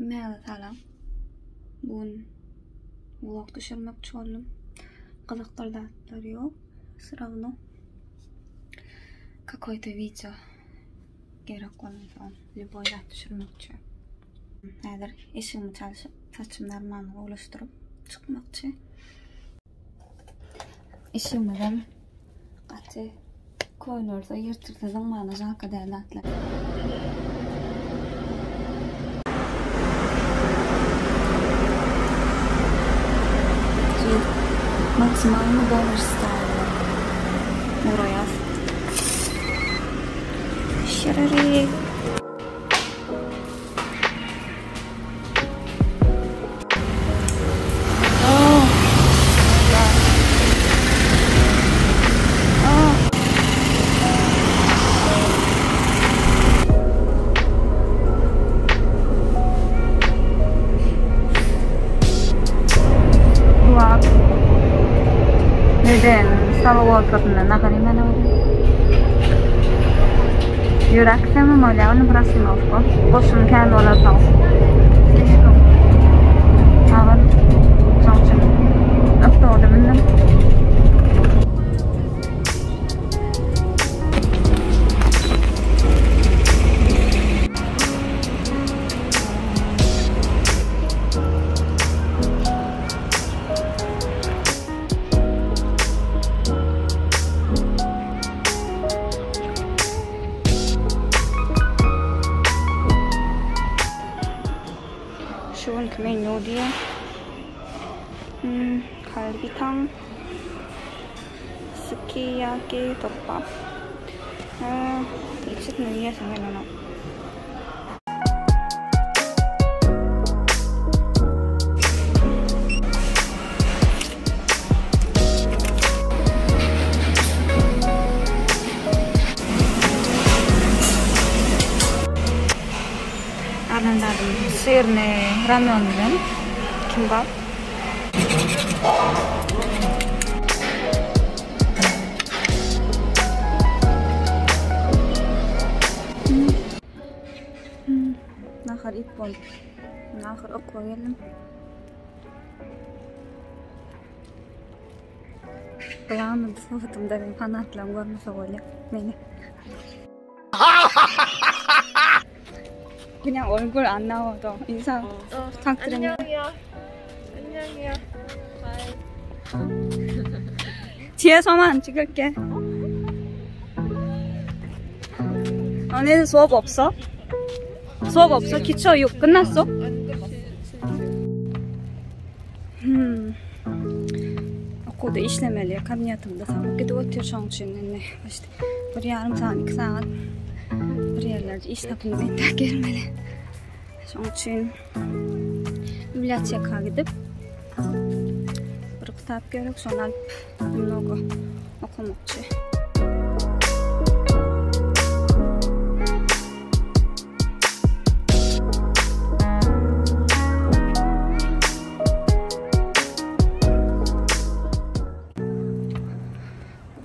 Merhaba salam. Bugün vlog düşürmekçi oldum. Kızıktır dağıtları yok. Sıravını какой-то video gerek olan любой dağıt düşürmekçi. Nedir? İşimi çalışıp saçımlarımı oluşturup çıkmakçı. İşimden katı koyulursa yırtırsa zamanı jaka dağıtlar. Maksimum bonus style. Buraya. Şerari. Neden? Salavatlarından nakarım ben öyle. Yürek sevmem öyle. Onu bıraksın olsun. Boşum kendi olasın. Ağır. Çalışın. Öptü orada mindim. Şu an menü diye 갈비탕, sukiyaki 덮밥. 이 치킨을 위해 생겨나나. 아름다운 sirne 라면은 김밥. ناخر إيبون ناخر أقوى يلم Kulağımın sıfatımda benim kanatlarım görmese böyle beni. 그냥 얼굴 안 나와도 인사 부탁드립니다. 안녕이요. 뒤에서만 찍을게. 오늘 수업 없어? 수업 없어? 기초 6 끝났어? Okulda işlemeli, kabinetimde sabah gidip oturuyorum çünkü işte bir yarım saat, 2 saat bir yerlerde iş yapınca ben gelmeli. Onun için biblioteka gidip bir kitap gerek, sonra много okumakçı.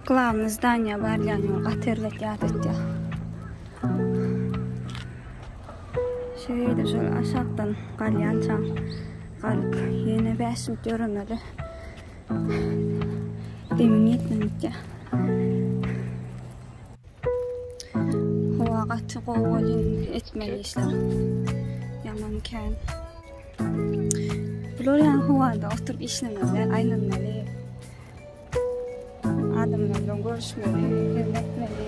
Главное здание Барлянова, Атервет Ядетя. Şöyle şöyle aşağıdan kalyançam kalıp yine beşim diyorum öyle. Demin yetmedik ya. Hava katı kovalın etmeli işler. Yamanken. Florian havada oturup işlemeli, ayrılmalı. Adamlarla görüşmeli, hürmetmeli.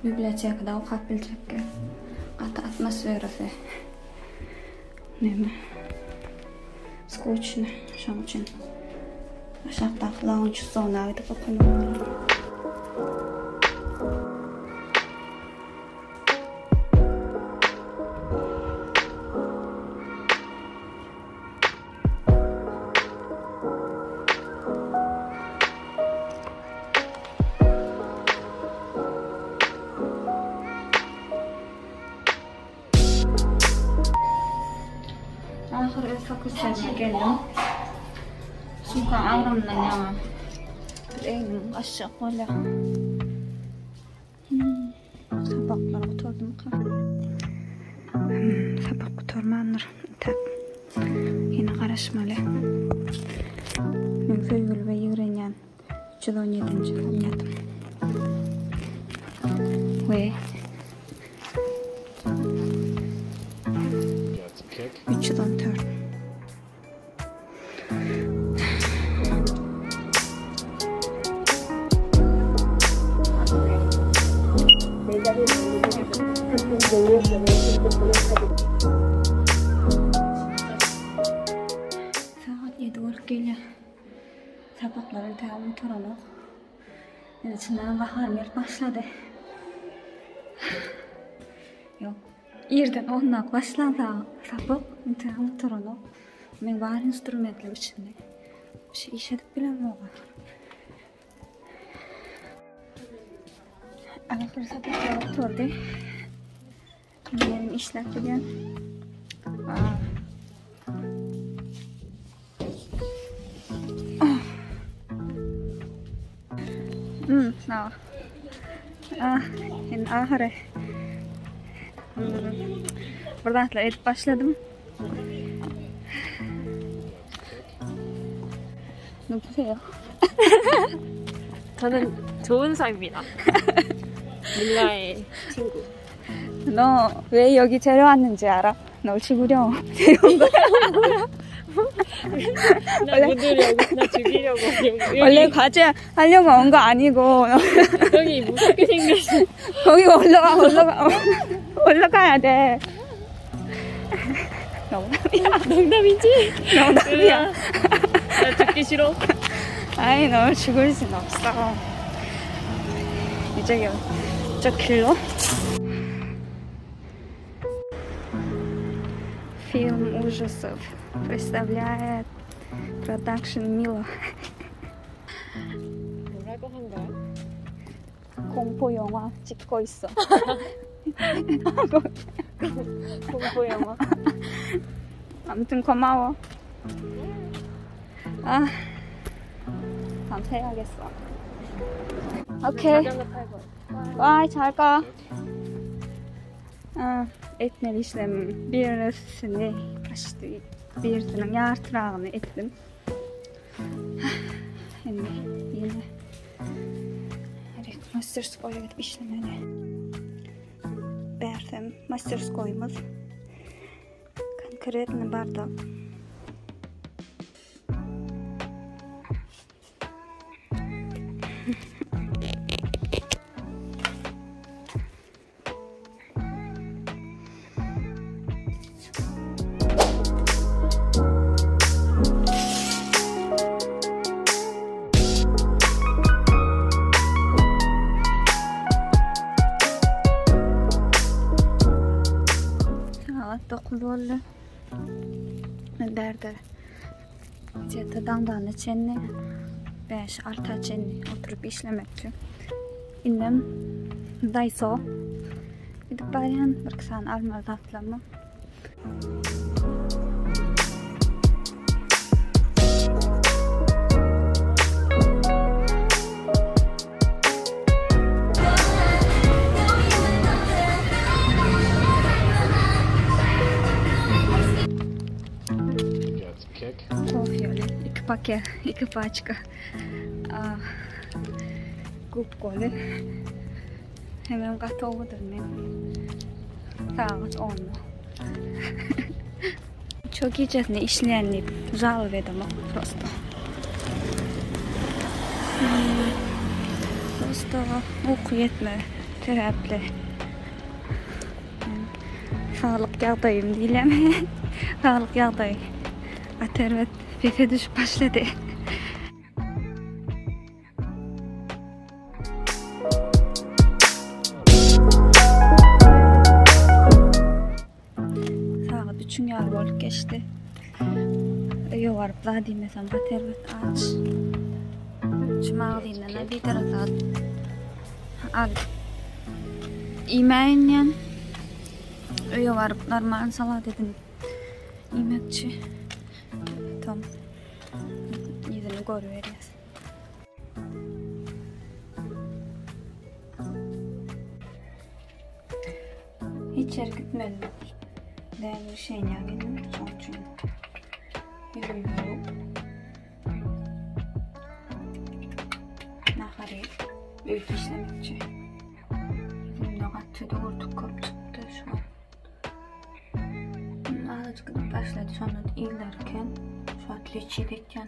Bibliotekada o'qib bilecekka qattiq atmosferasi nima скучно shuning uchun o'sha yoqda lounge zona deb qo'ygan. Kızlarına geldim. Sumka ağrımdan yana. Eğilim aşağı kola. Sabaklara oturdum. Sabak oturmanır. Yine karışmalı. Men söygül ve yığrenyen 317. kamyadım. Ve 314. Saat 7 olup geliyor. Sabahları devamlı toranok. İçinden baharmıyor başladı. Yok. Yerden onnak başladı. Sabah devamlı toranok. Men var instrumentler içinde. Bir şey iş edip bilemem var. Alakır sabahları oturdu. Benim işler gidiyor. No. En ahire. Buradan edip başladım. 누구세요? 저는 좋은 사입니다. 밀라의 친구. 너 왜 여기 데려왔는지 알아? 널 죽으려 데려온 거야. 나 묻으려고, 나 죽이려고. 여기, 원래 과제 하려고 온 거 아니고 여기 무섭게 생겼어. 거기 올라가야 돼. 농담이야. 농담이지? 농담이야. 나 죽기 싫어. 아이 널 죽을 순 없어. 이제 저 길로. Фильм ужасов представляет продакшн Мила. 뭐라고 한 거야? 공포 영화 찍고 있어. 공포 영화. 아무튼 고마워. 아, 밤새야겠어. 오케이. 자전거 타고. Vay çarka. Etmeli işlemim. Birisini açtı. Birisinin yartırağını ettim. Şimdi yine Mastersko'ya gidip işlemeli. Bertem Mastersko'yumuz konkretni barda. Dokuzlu derdi. Ziyade dandanı çenni 5-6 çenni oturup işlemekçi. İndim Daiso. Gidip bayan bir kısan almalı tatlama. iki paçka Gupkoli. Hemen готовыdır men. Saat 10. Çok iyicesine işleyenli zal vedim просто. Просто uyku yetme, terapli. Sağlık yağdayım değilim. Sağlık yağdayım. Atervet fefe düşüp başladı. Saat 3'ün yarı olup geçti. Öyle varıp daha demesem atervet aç. Çumağlıyla ne bir tarafı al. Yemeğinle öyle varıp normal salat edin. Yemekçi. Şoň ýüzüni görüberýäs. Hiç yer gitmedim. Değerli bir şeyin geldim. Şoň üçin ýüzüm ýolup nahary öýt işlemekçi. Ýüzümde gatça dogurtuk köp çykdy şu an. Azıcık başladı sonra ilerken şu an leçideyken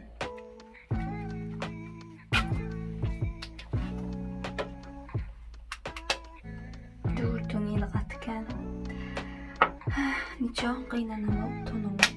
dogurtuň ýyly gatken niçe kıynanamok, tonamok.